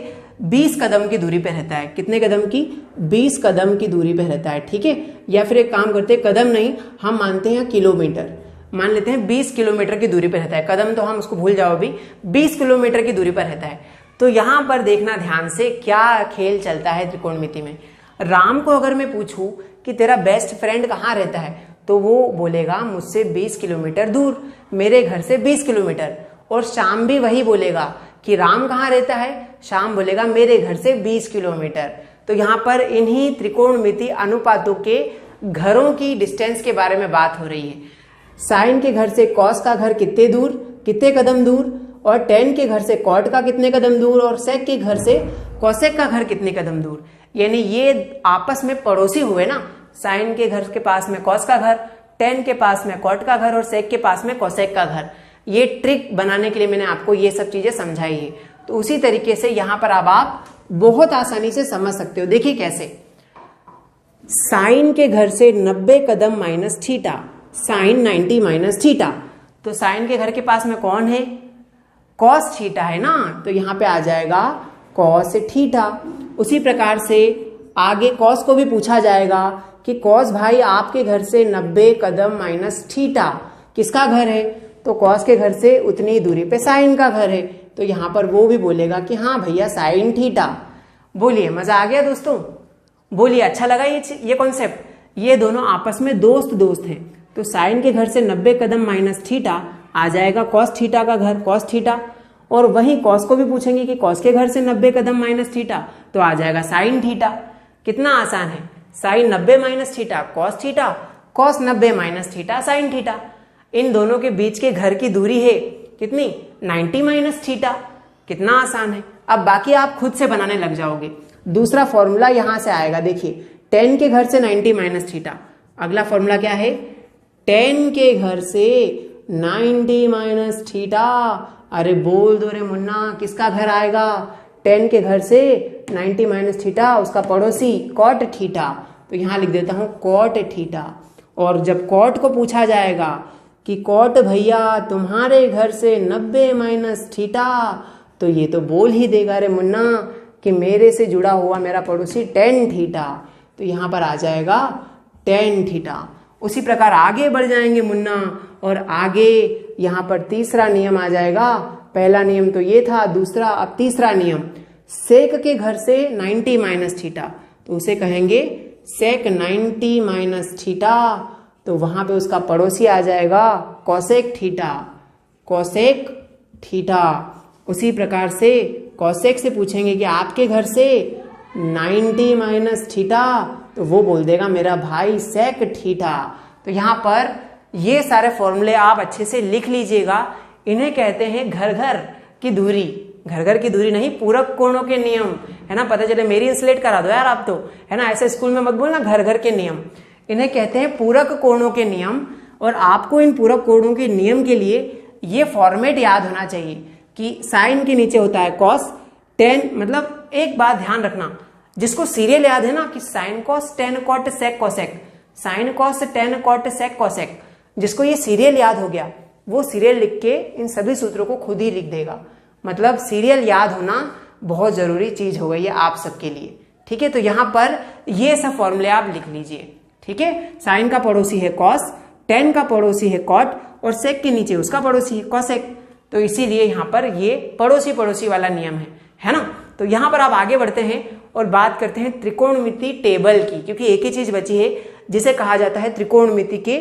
20 कदम की दूरी पे रहता है। कितने कदम की? 20 कदम की दूरी पे रहता है, ठीक है। या फिर एक काम करते हैं, कदम नहीं हम मानते हैं किलोमीटर, मान लेते हैं 20 किलोमीटर की दूरी पे रहता है। कदम तो हम उसको भूल जाओ, अभी 20 किलोमीटर की दूरी पर रहता है। तो यहां पर देखना ध्यान से क्या खेल चलता है त्रिकोणमिति में। राम को अगर मैं पूछूं कि तेरा बेस्ट फ्रेंड कहाँ रहता है, तो वो बोलेगा मुझसे 20 किलोमीटर दूर, मेरे घर से 20 किलोमीटर। और श्याम भी वही बोलेगा कि राम कहाँ रहता है, श्याम बोलेगा मेरे घर से 20 किलोमीटर। तो यहाँ पर इन्हीं त्रिकोणमिति अनुपातों के घरों की डिस्टेंस के बारे में बात हो रही है। साइन के घर से कॉस का घर कितने दूर, कितने कदम दूर, और टेन के घर से कॉट का कितने कदम दूर, और सेक के घर से कोसेक का घर कितने कदम दूर। यानी ये आपस में पड़ोसी हुए ना। साइन के घर के पास में कॉस का घर, टेन के पास में कॉट का घर और सेक के पास में कोसेक का घर। ये ट्रिक बनाने के लिए मैंने आपको ये सब चीजें समझाई है। तो उसी तरीके से यहां पर अब आप बहुत आसानी से समझ सकते हो। देखिए कैसे, साइन के घर से 90 कदम minus theta, sine 90 minus theta. तो साइन के घर के पास में कौन है, कॉस थीटा है ना। तो यहां पे आ जाएगा कॉस थीटा। उसी प्रकार से आगे कॉस को भी पूछा जाएगा कि कॉस भाई आपके घर से 90 कदम माइनस थीटा किसका घर है, तो कॉस के घर से उतनी दूरी पे साइन का घर है। तो यहां पर वो भी बोलेगा कि हाँ भैया साइन थीटा। बोलिए मजा आ गया दोस्तों? बोलिए अच्छा लगा ये कॉन्सेप्ट? ये दोनों आपस में दोस्त हैं। तो साइन के घर से 90 कदम माइनस थीटा आ जाएगा कॉस थीटा का घर कॉस थीटा, और वहीं कॉस को भी पूछेंगे कि कॉस के घर से 90 कदम माइनस थीटा तो आ जाएगा साइन थीटा। कितना आसान है, sine 90 minus theta cos theta, cos 90 minus theta sine theta. इन दोनों के बीच के घर की दूरी है कितनी, 90 माइनस थीटा। कितना आसान है। अब बाकी आप खुद से बनाने लग जाओगे। दूसरा फॉर्मूला यहां से आएगा, देखिए 10 के घर से 90 माइनस थीटा। अगला फॉर्मूला क्या है, 10 के घर से 90 माइनस थीटा। अरे बोल दो रे मुन्ना, किसका घर आएगा? 10 के घर से 90 माइनस थीटा, उसका पड़ोसी कॉट थीटा। तो यहां लिख देता हूं कॉट थीटा। और जब कॉट को पूछा जाएगा कि कॉट भैया तुम्हारे घर से 90 माइनस थीटा, तो ये तो बोल ही देगा रे मुन्ना कि मेरे से जुड़ा हुआ मेरा पड़ोसी tan थीटा। तो यहां पर आ जाएगा tan थीटा। उसी प्रकार आगे बढ़ जाएंगे मुन्ना, और आगे यहां पर तीसरा नियम आ जाएगा। पहला नियम तो ये था, दूसरा अब तीसरा नियम, सेक के घर से 90 माइनस थीटा, तो उसे कहेंगे सेक 90 माइनस थीटा। तो वहां पे उसका पड़ोसी आ जाएगा कॉसेक थीटा, कॉसेक थीटा। उसी प्रकार से कॉसेक से पूछेंगे कि आपके घर से 90 माइनस थीटा, तो वो बोल देगा मेरा भाई सेक थीटा। तो यहां पर ये सारे फॉर्मूले आप अच्छे से लिख लीजिएगा। इन्हें कहते हैं घर घर की दूरी। घर घर की दूरी नहीं, पूरक कोणों के नियम, है ना। पता चले मेरी इंसलेट करा दो यार आप तो, है ना। ऐसे स्कूल में मत बोलना घर घर के नियम। इन्हें कहते हैं पूरक कोणों के नियम। और आपको इन पूरक कोणों के नियम के लिए ये फॉर्मेट याद होना चाहिए कि साइन के नीचे होता है कॉस, टेन, मतलब एक बात ध्यान रखना, जिसको सीरियल याद है ना कि sine cos tan cot sec cosec, sine cos tan cot sec cosec, जिसको ये सीरियल याद हो गया वो सीरियल लिख के इन सभी सूत्रों को खुद ही लिख देगा। मतलब सीरियल याद होना बहुत जरूरी चीज हो गई है आप सबके लिए, ठीक है। तो यहां पर ये सब फॉर्मूले आप लिख लीजिए, ठीक है। साइन का पड़ोसी है कॉस, टेन का पड़ोसी है कॉट, और सेक के नीचे उसका पड़ोसी है कोसेक। तो इसीलिए यहां पर ये पड़ोसी पड़ोसी वाला नियम है ना। तो यहां पर आप आगे बढ़ते हैं और बात करते हैं त्रिकोणमिति टेबल की, क्योंकि एक ही चीज बची है जिसे कहा जाता है त्रिकोणमिति के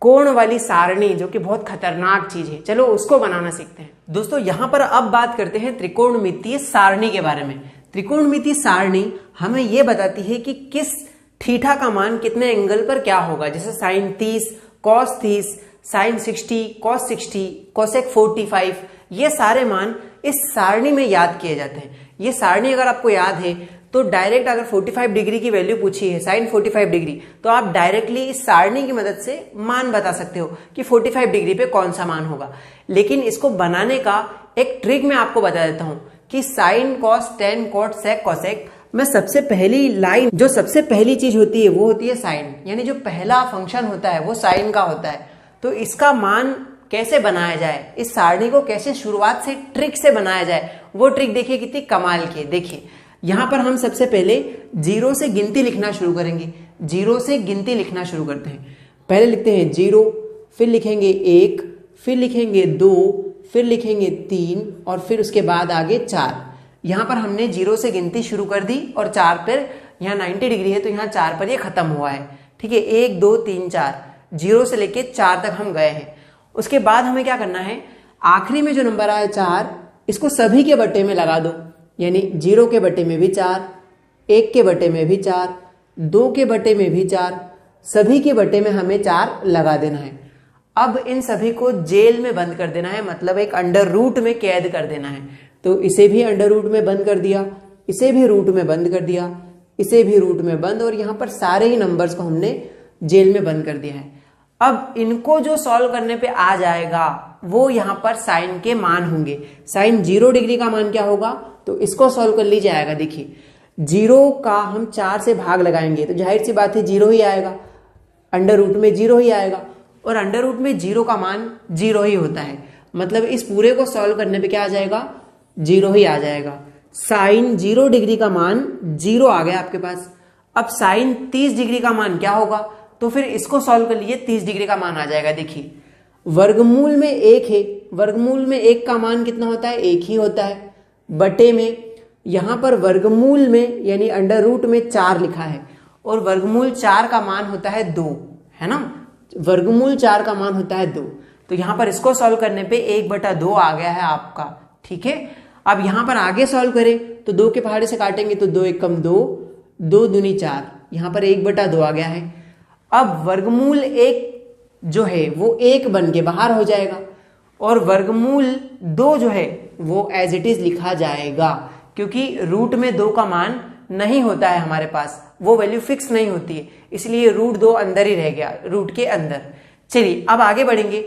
कोण वाली सारणी, जो कि बहुत खतरनाक चीज है। चलो उसको बनाना सीखते हैं दोस्तों। यहां पर अब बात करते हैं त्रिकोणमितीय सारणी के बारे में। त्रिकोणमितीय सारणी हमें यह बताती है कि किस थीटा का मान कितने एंगल पर क्या होगा। जैसे sine 30, cos 30, sine 60, cos 60, cosec 45, ये सारे मान इस सारणी में याद किए जाते हैं। ये सारणी अगर आपको याद है तो डायरेक्ट अगर 45 डिग्री की वैल्यू पूछी है, साइन 45 डिग्री, तो आप डायरेक्टली इस सारणी की मदद से मान बता सकते हो कि 45 डिग्री पे कौन सा मान होगा। लेकिन इसको बनाने का एक ट्रिक मैं आपको बता देता हूं कि sine cos tan cot sec cosec में सबसे पहली लाइन, जो सबसे पहली चीज होती है वो होती है साइन, यानी जो पहला फंक्शन होता है वो साइन का होता है। तो इसका मान कैसे बनाया जाए, इस सारणी को कैसे शुरुआत से ट्रिक से बनाया जाए, वो ट्रिक देखिए कितनी कमाल की है। देखिए यहां पर हम सबसे पहले जीरो से गिनती लिखना शुरू करेंगे। जीरो से गिनती लिखना शुरू करते हैं। पहले लिखते हैं 0, फिर लिखेंगे 1, फिर लिखेंगे 2, फिर लिखेंगे 3, और फिर उसके बाद आगे 4। यहां पर हमने 0 से गिनती शुरू कर दी और 4 पर, यहाँ 90 डिग्री है तो यहाँ 4 पर ये खत्म हुआ है, ठीक है। 1 2 3 4, 0 से लेके 4 तक हम गए हैं। उसके बाद हमें क्या करना है, आखिरी में जो नंबर आया 4, इसको सभी के बट्टे में लगा दो, यानी 0 के बट्टे में भी 4, 1 के बट्टे में भी 4, 2 के बट्टे में भी 4, सभी के बट्टे में हमें 4 लगा देना है। अब इन सभी को जेल में बंद कर देना है, मतलब एक अंडर रूट में कैद कर देना है। तो इसे भी अंडर रूट में बंद कर दिया, इसे भी रूट में बंद कर दिया, इसे भी रूट में बंद, और यहां पर सारे ही नंबर्स को हमने जेल में बंद कर दिया है। अब इनको जो सॉल्व करने पे आ जाएगा वो यहां पर साइन के मान होंगे। साइन 0 डिग्री का मान क्या होगा, तो इसको सॉल्व कर लीजिए। आएगा देखिए 0 का हम 4 से भाग लगाएंगे तो जाहिर सी बात है 0 ही आएगा, अंडर रूट में 0 ही आएगा, और अंडर रूट में 0 का मान 0 ही होता है। मतलब इस पूरे को सॉल्व करने पे क्या आ जाएगा, 0 ही आ जाएगा। साइन 0 डिग्री का मान 0 आ गया आपके पास। अब साइन 30 डिग्री का मान क्या होगा, तो फिर इसको सॉल्व कर लीजिए, 30 डिग्री का मान आ जाएगा। देखिए वर्गमूल में 1 है, वर्गमूल में 1 का मान कितना होता है, 1 ही होता है, बटे में यहाँ पर वर्गमूल में यानी अंडर रूट में 4 लिखा है और वर्गमूल 4 का मान होता है 2, है ना। वर्गमूल 4 का मान होता है 2। तो यहाँ पर इसको सॉल्व करने पे 1/2 आ गया है आपका, ठीक है। अब यहाँ पर आगे सॉल्व करें तो 2 के पहाड़े से काटेंगे तो 2 एकम 2, 2 दूनी 4, यहाँ पर 1/2 आ गया है। अब वर्गमूल 1 जो है वो 1 बन के बाहर हो जाएगा और वर्गमूल 2 जो है वो एज इट इज लिखा जाएगा, क्योंकि रूट में 2 का मान नहीं होता है हमारे पास, वो वैल्यू फिक्स नहीं होती है, इसलिए √2 अंदर ही रह गया, रूट के अंदर। चलिए अब आगे बढ़ेंगे।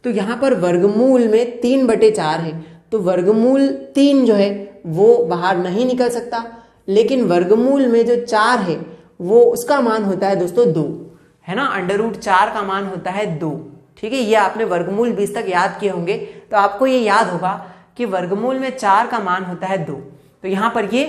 तो यहाँ पर वर्गमूल में 3/4 है, तो वर्गमूल 3 जो है वो बाहर नहीं निकल सकता, लेकिन वर्गमूल में जो 4 है वो उसका मान होता है दोस्तों 2, है ना। √4 का मान होता है 2, ठीक है। ये आपने वर्गमूल 20 तक याद किए होंगे, तो आपको ये याद होगा कि वर्गमूल में 4 का मान होता है 2। तो यहाँ पर ये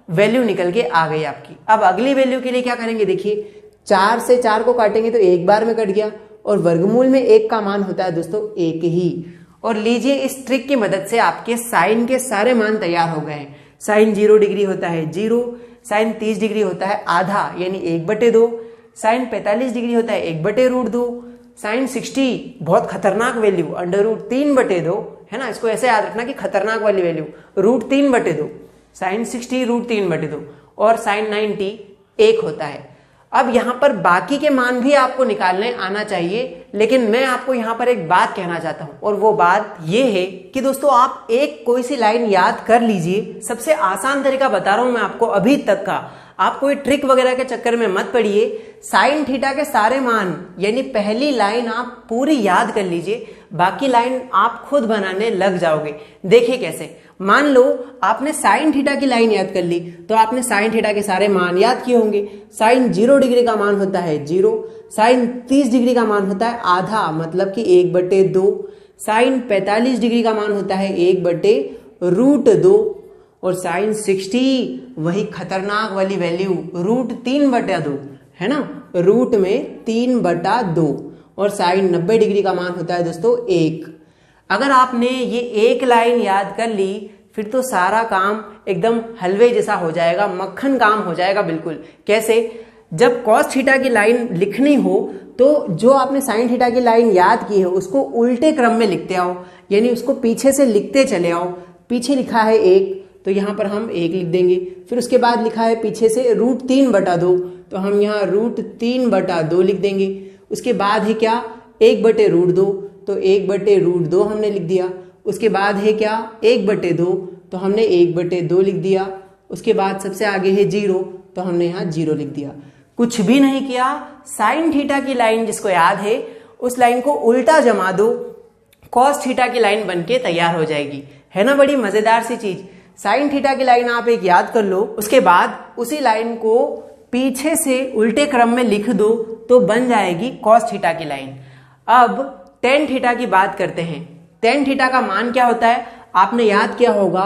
वैल्यू निकल के आ गई आपकी। अब अगली वैल्यू के लिए क्या करेंगे, देखिए 4 से 4 को काटेंगे तो एक बार में कट गया और वर्गमूल में 1 का मान होता है दोस्तों 1 ही। और लीजिए इस ट्रिक की मदद से आपके साइन के सारे मान तैयार हो गए हैं। साइन 0 डिग्री होता है 0, साइन 30 डिग्री होता है आधा यानी 1/2, साइन 45 डिग्री होता है 1/√2, साइन 60 बहुत खतरनाक वैल्यू √3/2, है ना। इसको ऐसे याद रखना कि खतरनाक वाली वैल्यू √3/2, साइन 60 √3/2 और साइन 90 1 होता है। अब यहां पर बाकी के मान भी आपको निकालने आना चाहिए, लेकिन मैं आपको यहां पर एक बात कहना चाहता हूं और वो बात ये है कि दोस्तों आप एक कोई सी लाइन याद कर लीजिए। सबसे आसान तरीका बता रहा हूं मैं आपको अभी तक का, आप कोई ट्रिक वगैरह के चक्कर में मत पड़िए। साइन थीटा के सारे मान यानी पहली लाइन आप पूरी याद कर लीजिए, बाकी लाइन आप खुद बनाने लग जाओगे। देखिए कैसे, मान लो आपने साइन थीटा की लाइन याद कर ली, तो आपने साइन थीटा के सारे मान याद किए होंगे। साइन 0 डिग्री का मान होता है 0, साइन 30 डिग्री का मान होता है आधा मतलब कि 1/2, साइन 45 डिग्री का मान होता है 1/√2 और साइन 60 वही खतरनाक वाली वैल्यू √3/2, है ना, रूट में 3/2 और साइन 90 डिग्री का मान होता है दोस्तों 1। अगर आपने ये एक लाइन याद कर ली फिर तो सारा काम एकदम हलवे जैसा हो जाएगा, मक्खन काम हो जाएगा बिल्कुल। कैसे, जब कॉस थीटा की लाइन लिखनी हो तो जो आपने साइन थीटा की लाइन याद की है उसको उल्टे क्रम में लिखते आओ, यानी उसको पीछे से लिखते चले आओ। पीछे लिखा है 1 तो यहाँ पर हम 1 लिख देंगे, फिर उसके बाद लिखा है पीछे से √3/2 तो हम यहाँ √3/2 लिख देंगे। उसके बाद है क्या 1/√2 तो 1/√2 हमने लिख दिया। उसके बाद है क्या 1/2 तो हमने 1/2 लिख दिया। उसके बाद सबसे आगे है 0 तो हमने यहाँ 0 लिख दिया। कुछ भी नहीं किया, साइन थीटा की लाइन जिसको याद है उस लाइन को उल्टा जमा दो, कॉस थीटा की लाइन बनके तैयार हो जाएगी, है ना। बड़ी मजेदार सी चीज, साइन थीटा की लाइन आप एक याद कर लो, उसके बाद उसी लाइन को पीछे से उल्टे क्रम में लिख दो तो बन जाएगी कॉस थीटा की लाइन। अब टेन थीटा की बात करते हैं। टेन थीटा का मान क्या होता है, आपने याद किया होगा,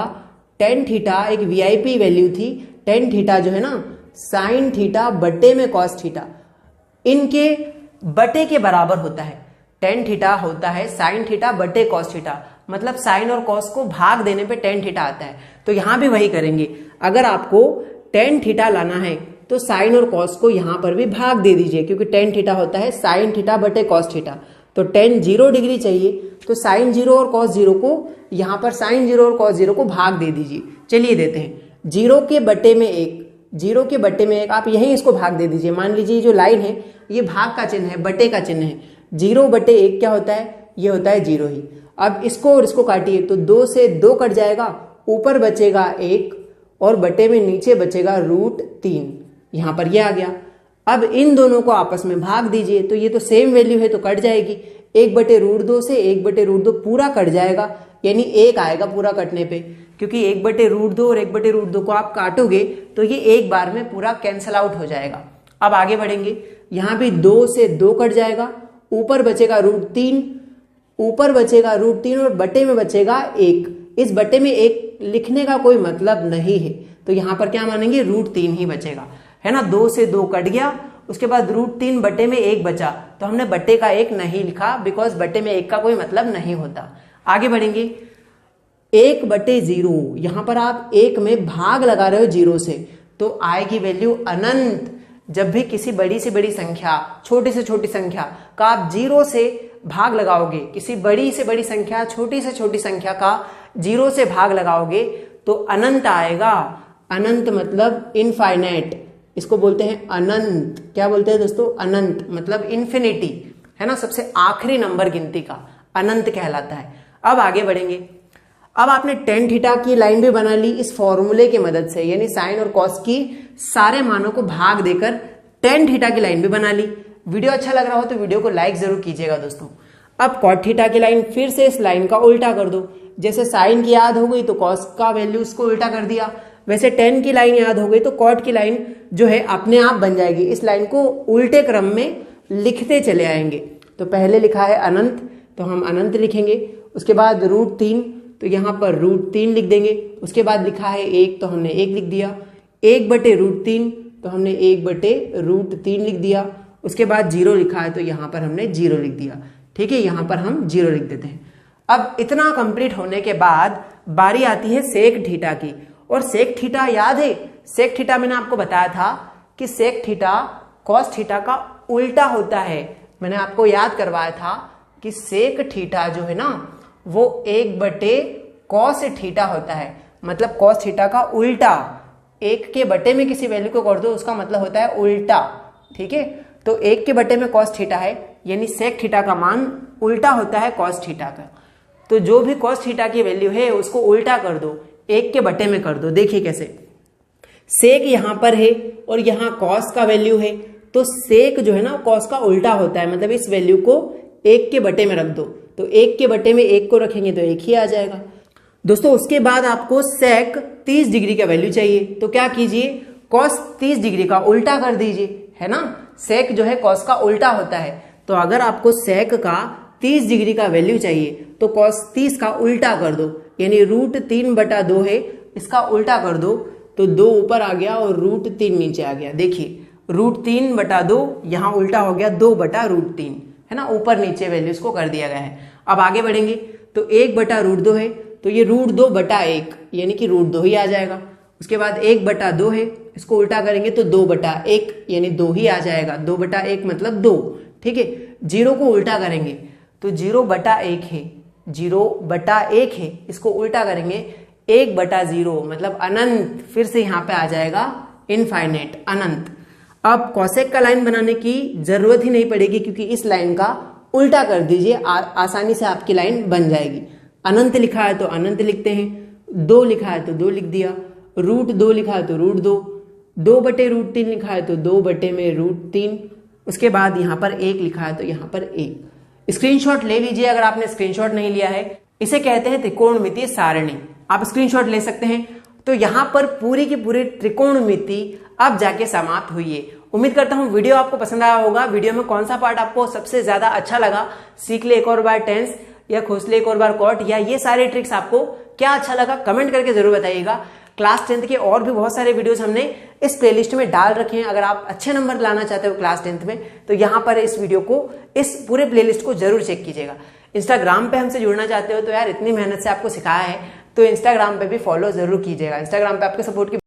टेन थीटा एक वीआईपी वैल्यू थी। टेन थीटा जो है ना साइन थीटा बटे में कॉस थीटा, इनके बटे के बराबर होता है। टेन थीटा होता है साइन थीटा बटे कॉस थीटा, मतलब साइन और कॉस को भाग देने पे टेन थीटा आता है। तो यहां भी वही करेंगे, अगर आपको टेन थीटा लाना है तो साइन और कॉस को यहां पर भी भाग दे दीजिए, क्योंकि टेन थीटा होता है साइन थीटा बटे कॉस थीटा। तो टेन 0 डिग्री चाहिए तो साइन 0 और कॉस 0 को यहां पर साइन 0 और कॉस 0 को भाग दे दीजिए। चलिए देते हैं 0 के बटे में 1, 0 के बटे में 1 आप यहीं इसको भाग दे दीजिए। मान लीजिए जो लाइन है ये भाग का चिन्ह है, बटे का चिन्ह है। 0/1 क्या होता है, ये होता है 0 ही। अब इसको और इसको काटिए तो 2 से 2 कट जाएगा, ऊपर बचेगा 1 और बटे में नीचे बचेगा √3, यहां पर ये आ गया। अब इन दोनों को आपस में भाग दीजिए तो ये तो सेम वैल्यू है तो कट जाएगी। 1/√2 से 1/√2 पूरा कट जाएगा, यानी 1 आएगा पूरा कटने पे, क्योंकि 1/√2 और 1/√2 को आप काटोगे तो ये एक बार में पूरा कैंसल आउट हो जाएगा। अब आगे बढ़ेंगे, यहां भी 2 से 2 कट जाएगा, ऊपर बचेगा √3, ऊपर बचेगा √3 और बटे में बचेगा 1। इस बटे में 1 लिखने का कोई मतलब नहीं है, तो यहां पर क्या मानेंगे √3 ही बचेगा, है ना। 2 से 2 कट गया, उसके बाद √3 बटे में 1 बचा, तो हमने बटे का 1 नहीं लिखा, बिकॉज बटे में 1 का कोई मतलब नहीं होता। आगे बढ़ेंगे, 1/0, यहां पर आप 1 में भाग लगा रहे हो 0 से, तो आएगी वैल्यू अनंत। जब भी किसी बड़ी से बड़ी संख्या, छोटी से छोटी संख्या का आप 0 से भाग लगाओगे, किसी बड़ी से बड़ी संख्या, छोटी से छोटी संख्या का 0 से भाग लगाओगे तो अनंत आएगा। अनंत मतलब इनफाइनाइट, इसको बोलते हैं अनंत। क्या बोलते हैं दोस्तों? अनंत मतलब इन्फिनिटी, है ना, सबसे आखिरी नंबर गिनती का अनंत कहलाता है। अब आगे बढ़ेंगे। अब आपने tan थीटा की लाइन भी बना ली इस फॉर्मूले की मदद से, यानी साइन और कॉस की सारे मानों को भाग देकर tan थीटा की लाइन भी बना ली। वीडियो अच्छा लग रहा हो तो वीडियो को लाइक जरूर कीजिएगा दोस्तों। अब cot थीटा की लाइन, फिर से इस लाइन का उल्टा कर दो। जैसे साइन की याद हो गई तो कॉस का वैल्यू उसको उल्टा कर दिया, वैसे tan की लाइन याद हो गई तो cot की लाइन जो है अपने आप बन जाएगी। इस लाइन को उल्टे क्रम में लिखते चले आएंगे। तो पहले लिखा है अनंत, तो हम अनंत लिखेंगे। उसके बाद √3, तो यहाँ पर √3 लिख देंगे। उसके बाद लिखा है 1, तो हमने 1 लिख दिया। 1/√3, तो हमने 1/√3 लिख दिया। उसके बाद 0 लिखा है तो यहाँ पर हमने 0 लिख दिया। ठीक है, यहाँ पर हम 0 लिख देते हैं। अब इतना कंप्लीट होने के बाद बारी आती है सेक थीटा की। और सेक थीटा याद है? सेक थीटा मैंने आपको बताया था कि सेक थीटा कॉस थीटा का उल्टा होता है। मैंने आपको याद करवाया था कि सेक थीटा जो है ना वो 1/cos थीटा होता है। मतलब cos थीटा का उल्टा, 1 के बटे में किसी वैल्यू को कर दो उसका मतलब होता है उल्टा। ठीक है, तो 1 के बटे में cos थीटा है, यानी सेक थीटा का मान उल्टा होता है cos थीटा का। तो जो भी cos थीटा की वैल्यू है उसको उल्टा कर दो, 1 के बटे में कर दो। देखिए कैसे, सेक यहां पर है और यहां cos का वैल्यू है, तो सेक जो है ना cos का उल्टा होता है। मतलब इस वैल्यू को 1 के बटे में रख दो, तो 1 के बटे में 1 को रखेंगे तो 1 ही आ जाएगा दोस्तों। उसके बाद आपको सेक 30 डिग्री का वैल्यू चाहिए, तो क्या कीजिए, cos 30 डिग्री का उल्टा कर दीजिए, है ना। सेक जो है cos का उल्टा होता है, तो अगर आपको सेक का 30 डिग्री का वैल्यू चाहिए तो cos 30 का उल्टा कर दो, यानी √3/2 है, इसका उल्टा कर दो तो 2 ऊपर आ गया और √3 नीचे आ गया। देखिए √3/2 यहाँ उल्टा हो गया 2/√3, है ना, ऊपर नीचे वैल्यूज को कर दिया गया है। अब आगे बढ़ेंगे तो 1/√2 है, तो ये √2/1 यानी कि √2 ही आ जाएगा। उसके बाद 1/2 है, इसको उल्टा करेंगे तो 2/1 यानी 2 ही आ जाएगा। 2/1 मतलब 2। ठीक है, 0 को उल्टा करेंगे तो 0/1 है, 0/1 है, इसको उल्टा करेंगे 1/0 मतलब अनंत। फिर से यहाँ पे आ जाएगा इनफाइनाइट, अनंत। अब कॉसेक का लाइन बनाने की जरूरत ही नहीं पड़ेगी क्योंकि इस लाइन का उल्टा कर दीजिए, आसानी से आपकी लाइन बन जाएगी। अनंत लिखा है तो अनंत लिखते हैं, 2 लिखा है तो 2 लिख दिया, √2 लिखा है तो √2, 2/√3 लिखा है तो 2/√3। उसके बाद यहाँ पर 1 लिखा है तो यहाँ पर 1। स्क्रीनशॉट ले लीजिए अगर आपने स्क्रीनशॉट नहीं लिया है। इसे कहते हैं त्रिकोणमितीय सारणी, आप स्क्रीनशॉट ले सकते हैं। तो यहाँ पर पूरी की पूरी त्रिकोणमिति अब जाके समाप्त हुई है। उम्मीद करता हूँ वीडियो आपको पसंद आया होगा। वीडियो में कौन सा पार्ट आपको सबसे ज्यादा अच्छा लगा, सीख ले एक और बार टेंस या खोज ले एक और बार कॉट, या ये सारे ट्रिक्स आपको क्या अच्छा लगा कमेंट करके जरूर बताइएगा। क्लास 10th के और भी बहुत सारे वीडियोस हमने इस प्लेलिस्ट में डाल रखे हैं। अगर आप अच्छे नंबर लाना चाहते हो क्लास 10th में तो यहाँ पर इस वीडियो को, इस पूरे प्लेलिस्ट को जरूर चेक कीजिएगा। इंस्टाग्राम पे हमसे जुड़ना चाहते हो तो यार इतनी मेहनत से आपको सिखाया है तो इंस्टाग्राम पे भी फॉलो जरूर कीजिएगा। इंस्टाग्राम पे आपके सपोर्ट की